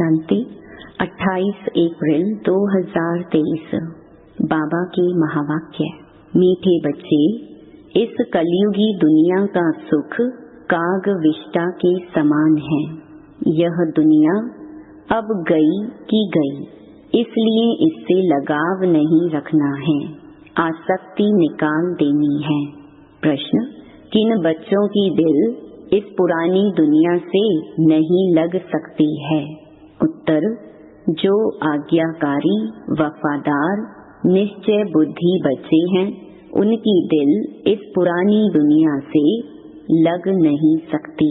शांति 28 अप्रैल 2023। बाबा के महावाक्य। मीठे बच्चे, इस कलयुगी दुनिया का सुख काग विष्टा के समान है। यह दुनिया अब गई की गई, इसलिए इससे लगाव नहीं रखना है, आसक्ति निकाल देनी है। प्रश्न: किन बच्चों की दिल इस पुरानी दुनिया से नहीं लग सकती है? उत्तर: जो आज्ञाकारी, वफादार, निश्चय बुद्धि बच्चे हैं, उनकी दिल इस पुरानी दुनिया से लग नहीं सकती,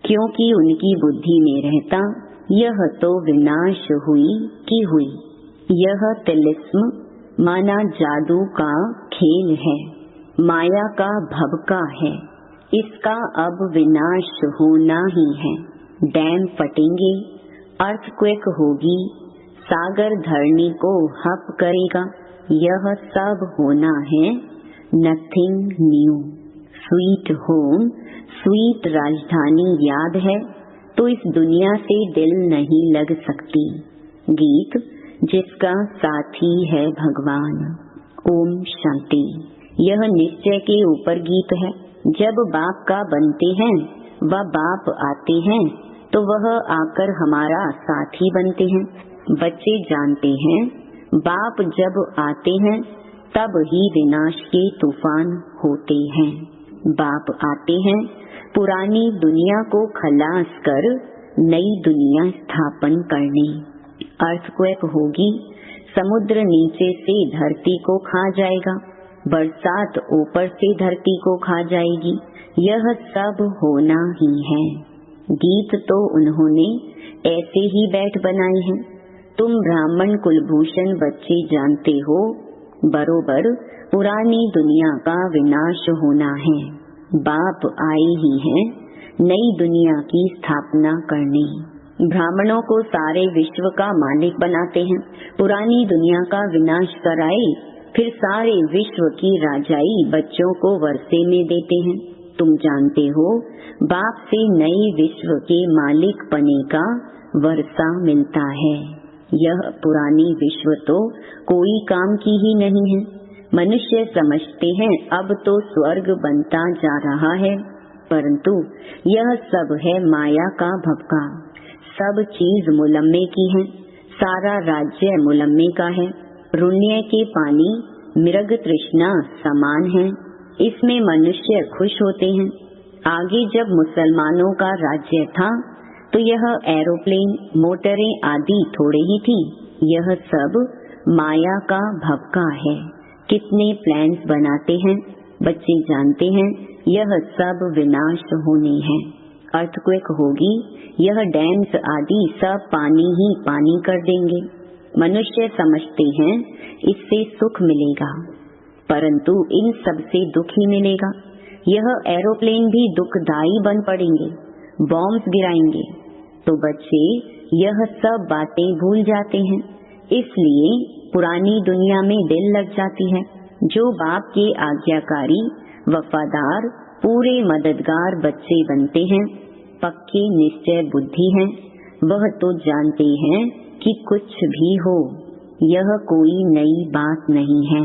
क्योंकि उनकी बुद्धि में रहता यह तो विनाश हुई की हुई। यह तिलिस्म माना जादू का खेल है, माया का भभका है। इसका अब विनाश होना ही है। डैम फटेंगे, अर्थक्वेक होगी, सागर धरनी को हप करेगा, यह सब होना है। Nothing new. Sweet home, sweet राजधानी याद है तो इस दुनिया से दिल नहीं लग सकती। गीत जिसका साथी है भगवान। ओम शांति। यह निश्चय के ऊपर गीत है। जब बाप का बनते हैं व बाप आते हैं तो वह आकर हमारा साथी बनते हैं। बच्चे जानते हैं बाप जब आते हैं तब ही विनाश के तूफान होते हैं। बाप आते हैं पुरानी दुनिया को खलास कर नई दुनिया स्थापन करने। अर्थक्वेक होगी, समुद्र नीचे से धरती को खा जाएगा, बरसात ऊपर से धरती को खा जाएगी। यह सब होना ही है। गीत तो उन्होंने ऐसे ही बैठ बनाए हैं। तुम ब्राह्मण कुलभूषण बच्चे जानते हो बरोबर पुरानी दुनिया का विनाश होना है। बाप आए ही हैं नई दुनिया की स्थापना करने। ब्राह्मणों को सारे विश्व का मालिक बनाते हैं। पुरानी दुनिया का विनाश कराए फिर सारे विश्व की राजाई बच्चों को वर्षे में देते हैं। तुम जानते हो बाप से नए विश्व के मालिक बने का वर्षा मिलता है। यह पुरानी विश्व तो कोई काम की ही नहीं है। मनुष्य समझते हैं अब तो स्वर्ग बनता जा रहा है, परंतु यह सब है माया का भभका। सब चीज मुलम्मे की है, सारा राज्य मुलम्मे का है। रुण्य के पानी मृग तृष्णा समान है, इसमें मनुष्य खुश होते हैं। आगे जब मुसलमानों का राज्य था तो यह एरोप्लेन, मोटरें आदि थोड़े ही थी। यह सब माया का भभका है। कितने प्लान्स बनाते हैं, बच्चे जानते हैं यह सब विनाश होने हैं। अर्थक्वेक होगी, यह डैम्स आदि सब पानी ही पानी कर देंगे। मनुष्य समझते हैं इससे सुख मिलेगा, परंतु इन सब से दुख ही मिलेगा। यह एरोप्लेन भी दुखदायी बन पड़ेंगे, बॉम्ब्स गिराएंगे। तो बच्चे यह सब बातें भूल जाते हैं, इसलिए पुरानी दुनिया में दिल लग जाती है। जो बाप के आज्ञाकारी, वफादार, पूरे मददगार बच्चे बनते हैं, पक्के निश्चय बुद्धि हैं, वह तो जानते हैं कि कुछ भी हो यह कोई नई बात नहीं है।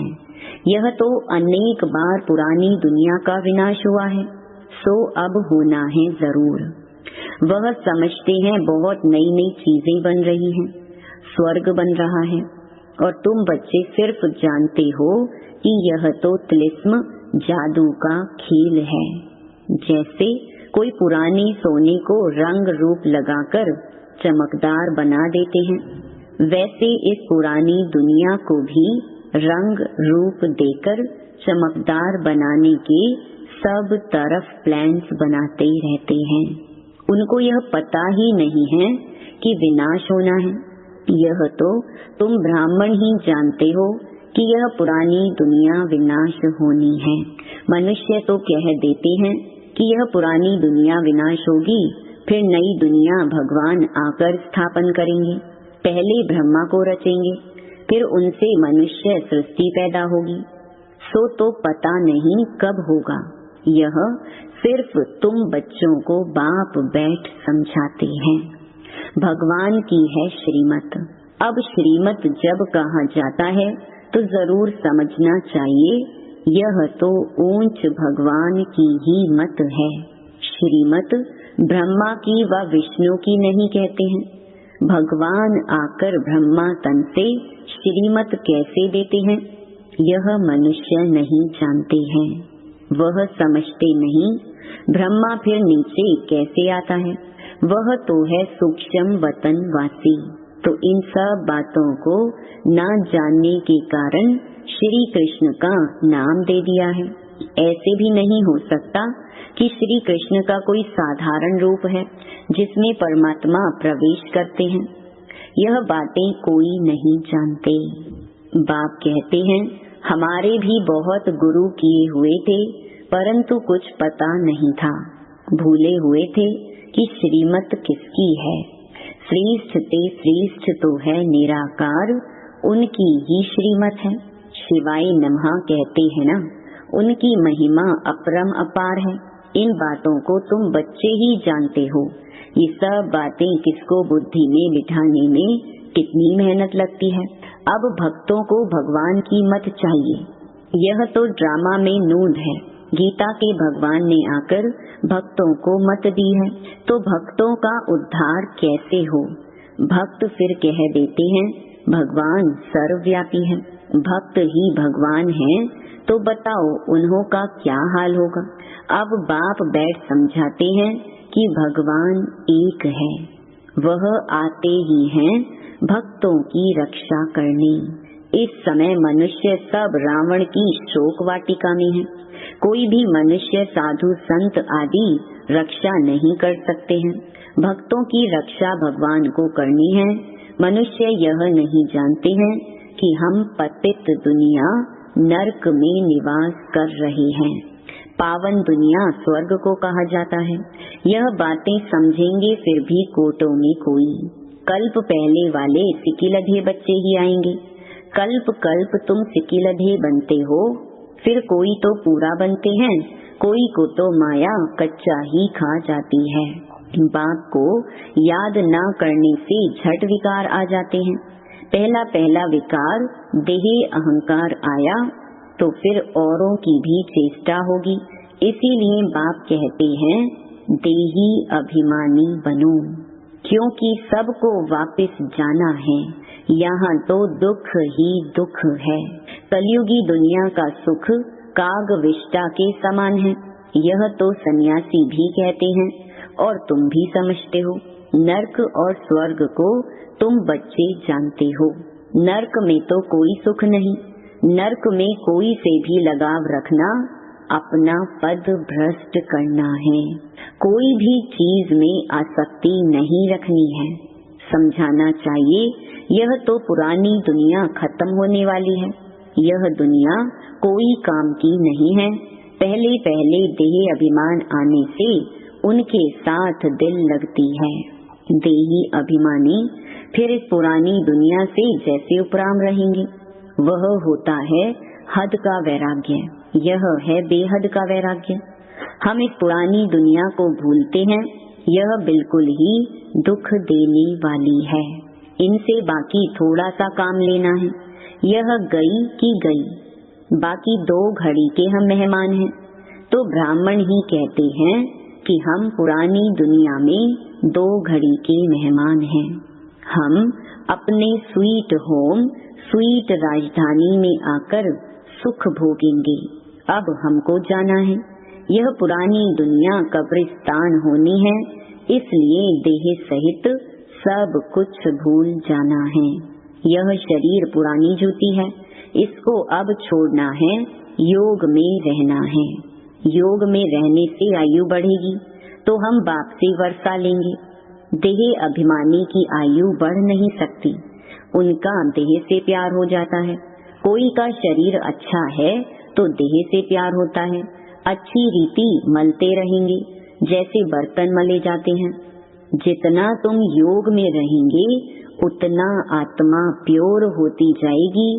यह तो अनेक बार पुरानी दुनिया का विनाश हुआ है, सो अब होना है जरूर। वह समझते हैं बहुत नई नई चीजें बन रही हैं, स्वर्ग बन रहा है, और तुम बच्चे सिर्फ जानते हो कि यह तो तिलिस्म जादू का खेल है। जैसे कोई पुरानी सोने को रंग रूप लगाकर चमकदार बना देते हैं, वैसे इस पुरानी दुनिया को भी रंग रूप देकर चमकदार बनाने के सब तरफ प्लान्स बनाते रहते हैं। उनको यह पता ही नहीं है कि विनाश होना है। यह तो तुम ब्राह्मण ही जानते हो कि यह पुरानी दुनिया विनाश होनी है। मनुष्य तो कह देते हैं कि यह पुरानी दुनिया विनाश होगी, फिर नई दुनिया भगवान आकर स्थापन करेंगे। पहले ब्रह्मा को रचेंगे, फिर उनसे मनुष्य सृष्टि पैदा होगी। सो तो पता नहीं कब होगा। यह सिर्फ तुम बच्चों को बाप बैठ समझाते हैं। भगवान की है श्रीमत। अब श्रीमत जब कहा जाता है तो जरूर समझना चाहिए यह तो ऊंच भगवान की ही मत है। श्रीमत ब्रह्मा की व विष्णु की नहीं कहते हैं। भगवान आकर ब्रह्मा तन से श्रीमत कैसे देते हैं यह मनुष्य नहीं जानते हैं। वह समझते नहीं ब्रह्मा फिर नीचे कैसे आता है, वह तो है सूक्ष्म वतन वासी। तो इन सब बातों को न जानने के कारण श्री कृष्ण का नाम दे दिया है। ऐसे भी नहीं हो सकता कि श्री कृष्ण का कोई साधारण रूप है जिसमें परमात्मा प्रवेश करते हैं। यह बातें कोई नहीं जानते। बाप कहते हैं हमारे भी बहुत गुरु किए हुए थे, परंतु कुछ पता नहीं था। भूले हुए थे कि श्रीमत किसकी है। श्रेष्ठ ते श्रेष्ठ तो है निराकार, उनकी ही श्रीमत है। शिवाय नमः कहते हैं ना, उनकी महिमा अपरम अपार है। इन बातों को तुम बच्चे ही जानते हो। ये सब बातें किसको बुद्धि में बिठाने में कितनी मेहनत लगती है। अब भक्तों को भगवान की मत चाहिए। यह तो ड्रामा में नूंद है। गीता के भगवान ने आकर भक्तों को मत दी है, तो भक्तों का उद्धार कैसे हो। भक्त फिर कह देते हैं भगवान सर्वव्यापी है, भक्त ही भगवान है, तो बताओ उन्हों का क्या हाल होगा। अब बाप बैठ समझाते हैं कि भगवान एक है, वह आते ही हैं भक्तों की रक्षा करने। इस समय मनुष्य सब रावण की शोक वाटिका में है। कोई भी मनुष्य साधु संत आदि रक्षा नहीं कर सकते हैं। भक्तों की रक्षा भगवान को करनी है। मनुष्य यह नहीं जानते हैं कि हम पतित दुनिया नरक में निवास कर रहे हैं। पावन दुनिया स्वर्ग को कहा जाता है। यह बातें समझेंगे फिर भी कोटों में कोई। कल्प पहले वाले सिकिलधे बच्चे ही आएंगे। कल्प कल्प तुम सिकिलधे बनते हो, फिर कोई तो पूरा बनते हैं, कोई को तो माया कच्चा ही खा जाती है। बाप को याद न करने से झट विकार आ जाते हैं। पहला पहला विकार देह अहंकार आया तो फिर औरों की भी चेष्टा होगी। इसीलिए बाप कहते हैं देही अभिमानी बनो, क्योंकि सबको वापस जाना है। यहाँ तो दुख ही दुख है। कलयुगी दुनिया का सुख काग विष्टा के समान है। यह तो सन्यासी भी कहते हैं और तुम भी समझते हो। नरक और स्वर्ग को तुम बच्चे जानते हो। नरक में तो कोई सुख नहीं। नरक में कोई से भी लगाव रखना अपना पद भ्रष्ट करना है। कोई भी चीज में आसक्ति नहीं रखनी है। समझाना चाहिए यह तो पुरानी दुनिया खत्म होने वाली है। यह दुनिया कोई काम की नहीं है। पहले पहले देह अभिमान आने से उनके साथ दिल लगती है। देही अभिमानी फिर इस पुरानी दुनिया से जैसे उपराम रहेंगे। वह होता है हद का वैराग्य, यह है बेहद का वैराग्य। हम इस पुरानी दुनिया को भूलते हैं। यह बिल्कुल ही दुख देने वाली है। इनसे बाकी थोड़ा सा काम लेना है। यह गई की गई, बाकी 2 घड़ी के हम मेहमान हैं। तो ब्राह्मण ही कहते हैं कि हम पुरानी दुनिया में 2 घड़ी के मेहमान हैं। हम अपने स्वीट होम स्वीट राजधानी में आकर सुख भोगेंगे। अब हमको जाना है। यह पुरानी दुनिया कब्रिस्तान होनी है, इसलिए देह सहित सब कुछ भूल जाना है। यह शरीर पुरानी जूती है, इसको अब छोड़ना है, योग में रहना है। योग में रहने से आयु बढ़ेगी तो हम बाप से वर्षा लेंगे। देह अभिमानी की आयु बढ़ नहीं सकती, उनका देह से प्यार हो जाता है। कोई का शरीर अच्छा है तो देह से प्यार होता है। अच्छी रीति मलते रहेंगे जैसे बर्तन मले जाते हैं। जितना तुम योग में रहेंगे उतना आत्मा प्योर होती जाएगी,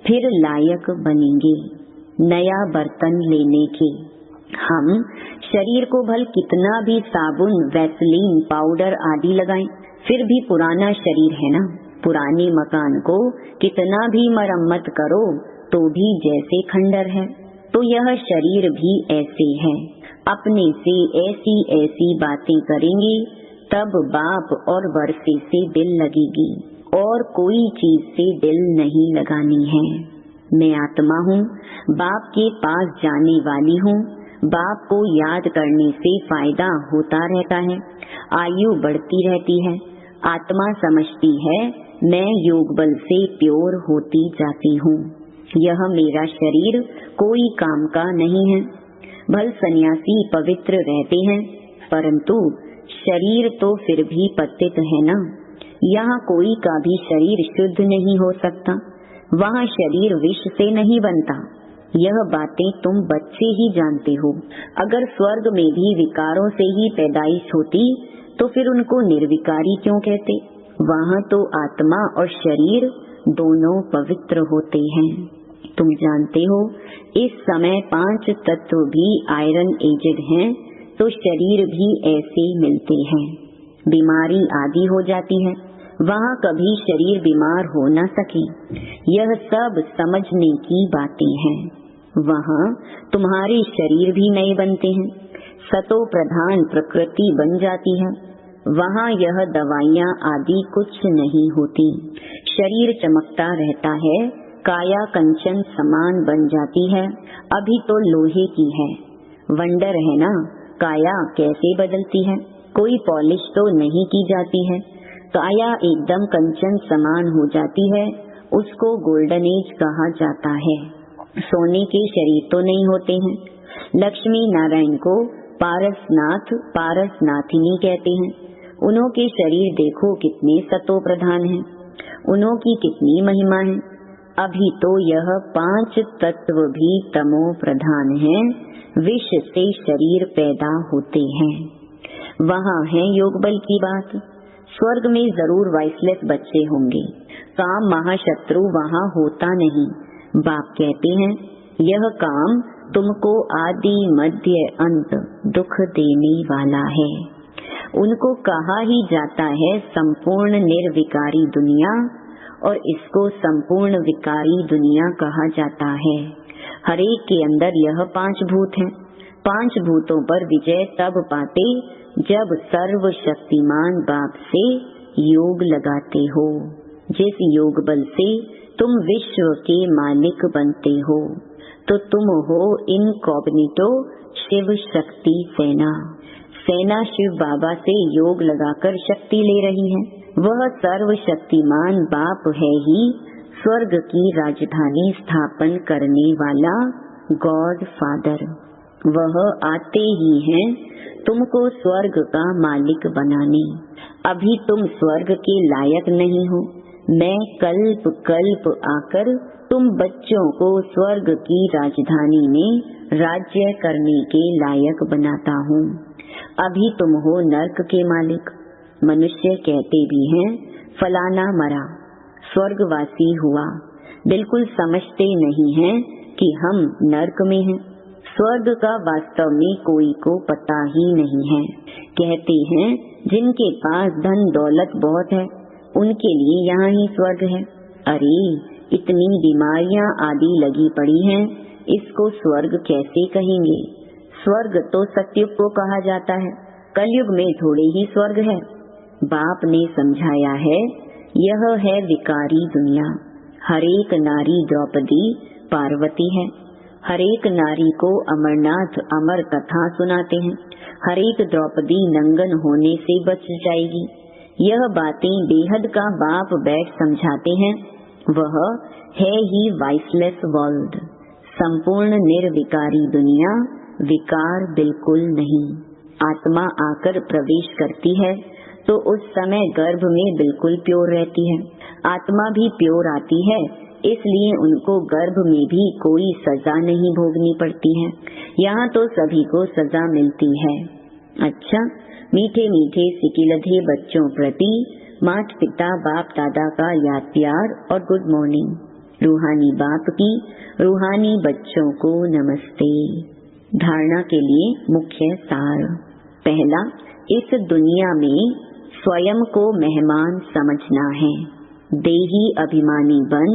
फिर लायक बनेंगे नया बर्तन लेने के। हम शरीर को भल कितना भी साबुन वैसलीन पाउडर आदि लगाएं, फिर भी पुराना शरीर है ना। पुराने मकान को कितना भी मरम्मत करो तो भी जैसे खंडर है। तो यह शरीर भी ऐसे है। अपने से ऐसी ऐसी बातें करेंगे तब बाप और वर्षे से दिल लगेगी, और कोई चीज से दिल नहीं लगानी है। मैं आत्मा हूँ, बाप के पास जाने वाली हूँ। बाप को याद करने से फायदा होता रहता है, आयु बढ़ती रहती है। आत्मा समझती है मैं योग बल से प्योर होती जाती हूँ। यह मेरा शरीर कोई काम का नहीं है। भल सन्यासी पवित्र रहते हैं, परंतु शरीर तो फिर भी पतित है ना। यहाँ कोई का भी शरीर शुद्ध नहीं हो सकता। वहाँ शरीर विष से नहीं बनता। यह बातें तुम बच्चे ही जानते हो। अगर स्वर्ग में भी विकारों से ही पैदाइश होती तो फिर उनको निर्विकारी क्यों कहते। वहाँ तो आत्मा और शरीर दोनों पवित्र होते हैं। तुम जानते हो इस समय 5 तत्व भी आयरन एजेड हैं, तो शरीर भी ऐसे मिलते हैं। बीमारी आदि हो जाती है, वहाँ कभी शरीर बीमार हो न सके। यह सब समझने की बातें हैं। वहाँ तुम्हारे शरीर भी नए बनते हैं, सतो प्रधान प्रकृति बन जाती है। वहाँ यह दवाइयाँ आदि कुछ नहीं होती। शरीर चमकता रहता है, काया कंचन समान बन जाती है। अभी तो लोहे की है। वंडर है ना, काया कैसे बदलती है। कोई पॉलिश तो नहीं की जाती है, काया एकदम कंचन समान हो जाती है। उसको गोल्डन एज कहा जाता है। सोने के शरीर तो नहीं होते हैं। लक्ष्मी नारायण को पारसनाथ पारसनाथिनी कहते हैं। उन्हों के शरीर देखो कितने सतो प्रधान हैं, उन्हों की कितनी महिमा है। अभी तो यह 5 तत्व भी तमो प्रधान हैं, विष से शरीर पैदा होते हैं। वहाँ है योग बल की बात। स्वर्ग में जरूर वाइसलेस बच्चे होंगे। काम महाशत्रु वहाँ होता नहीं। बाप कहते हैं यह काम तुमको आदि मध्य अंत दुख देने वाला है। उनको कहा ही जाता है संपूर्ण निर्विकारी दुनिया, और इसको संपूर्ण विकारी दुनिया कहा जाता है। हरेक के अंदर यह 5 भूत हैं। 5 भूतों पर विजय तब पाते जब सर्वशक्तिमान बाप से योग लगाते हो। जिस योग बल से तुम विश्व के मालिक बनते हो, तो तुम हो इनकॉग्निटो शिव शक्ति सेना। सेना शिव बाबा से योग लगाकर शक्ति ले रही है। वह सर्वशक्तिमान बाप है ही स्वर्ग की राजधानी स्थापन करने वाला गॉड फादर। वह आते ही हैं तुमको स्वर्ग का मालिक बनाने। अभी तुम स्वर्ग के लायक नहीं हो। मैं कल्प कल्प आकर तुम बच्चों को स्वर्ग की राजधानी में राज्य करने के लायक बनाता हूँ। अभी तुम हो नर्क के मालिक। मनुष्य कहते भी हैं फलाना मरा, स्वर्गवासी हुआ। बिल्कुल समझते नहीं हैं कि हम नर्क में हैं। स्वर्ग का वास्तव में कोई को पता ही नहीं है। कहते हैं जिनके पास धन दौलत बहुत है उनके लिए यहाँ ही स्वर्ग है। अरे इतनी बीमारियाँ आदि लगी पड़ी हैं, इसको स्वर्ग कैसे कहेंगे। स्वर्ग तो सत्युग को कहा जाता है, कलयुग में थोड़े ही स्वर्ग है। बाप ने समझाया है यह है विकारी दुनिया। हरेक नारी द्रौपदी पार्वती है। हरेक नारी को अमरनाथ अमर कथा सुनाते हैं। हरेक द्रौपदी नंगन होने से बच जाएगी। यह बातें बेहद का बाप बैठ समझाते हैं। वह है ही वाइसलेस वर्ल्ड, संपूर्ण निर्विकारी दुनिया। विकार बिल्कुल नहीं। आत्मा आकर प्रवेश करती है तो उस समय गर्भ में बिल्कुल प्योर रहती है। आत्मा भी प्योर आती है, इसलिए उनको गर्भ में भी कोई सजा नहीं भोगनी पड़ती है। यहाँ तो सभी को सजा मिलती है। अच्छा, मीठे मीठे सिकिलधे बच्चों प्रति माता पिता बाप दादा का याद प्यार और गुड मॉर्निंग। रूहानी बाप की रूहानी बच्चों को नमस्ते। धारणा के लिए मुख्य सार। पहला, इस दुनिया में स्वयं को मेहमान समझना है। देही अभिमानी बन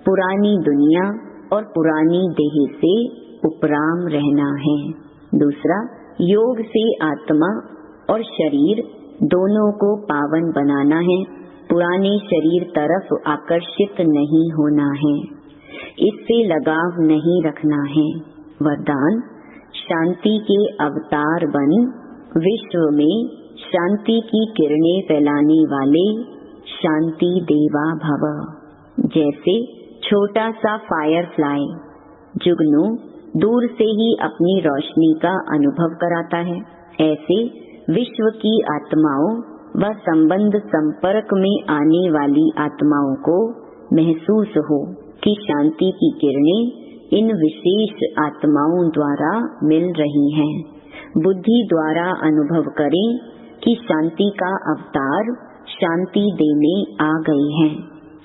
पुरानी दुनिया और पुरानी देह से उपराम रहना है। दूसरा, योग से आत्मा और शरीर दोनों को पावन बनाना है। पुराने शरीर तरफ आकर्षित नहीं होना है, इससे लगाव नहीं रखना है। वरदान, शांति के अवतार बन विश्व में शांति की किरणें फैलाने वाले शांति देवा भव। जैसे छोटा सा फायर फ्लाई जुगनू दूर से ही अपनी रोशनी का अनुभव कराता है, ऐसे विश्व की आत्माओं व संबंध संपर्क में आने वाली आत्माओं को महसूस हो कि शांति की किरणें इन विशेष आत्माओं द्वारा मिल रही हैं। बुद्धि द्वारा अनुभव करें कि शांति का अवतार शांति देने आ गए हैं।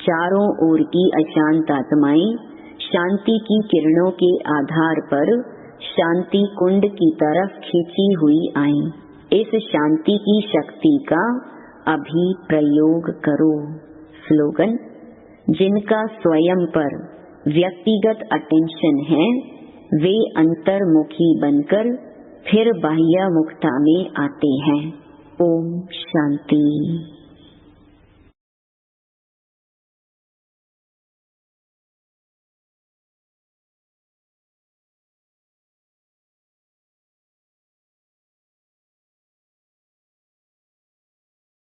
चारों ओर की अशांत आत्माएं शांति की किरणों के आधार पर शांति कुंड की तरफ खींची हुई आईं। इस शांति की शक्ति का अभी प्रयोग करो। स्लोगन, जिनका स्वयं पर व्यक्तिगत अटेंशन है वे अंतर्मुखी बनकर फिर बाह्य मुक्ता में आते हैं। ओम शांति।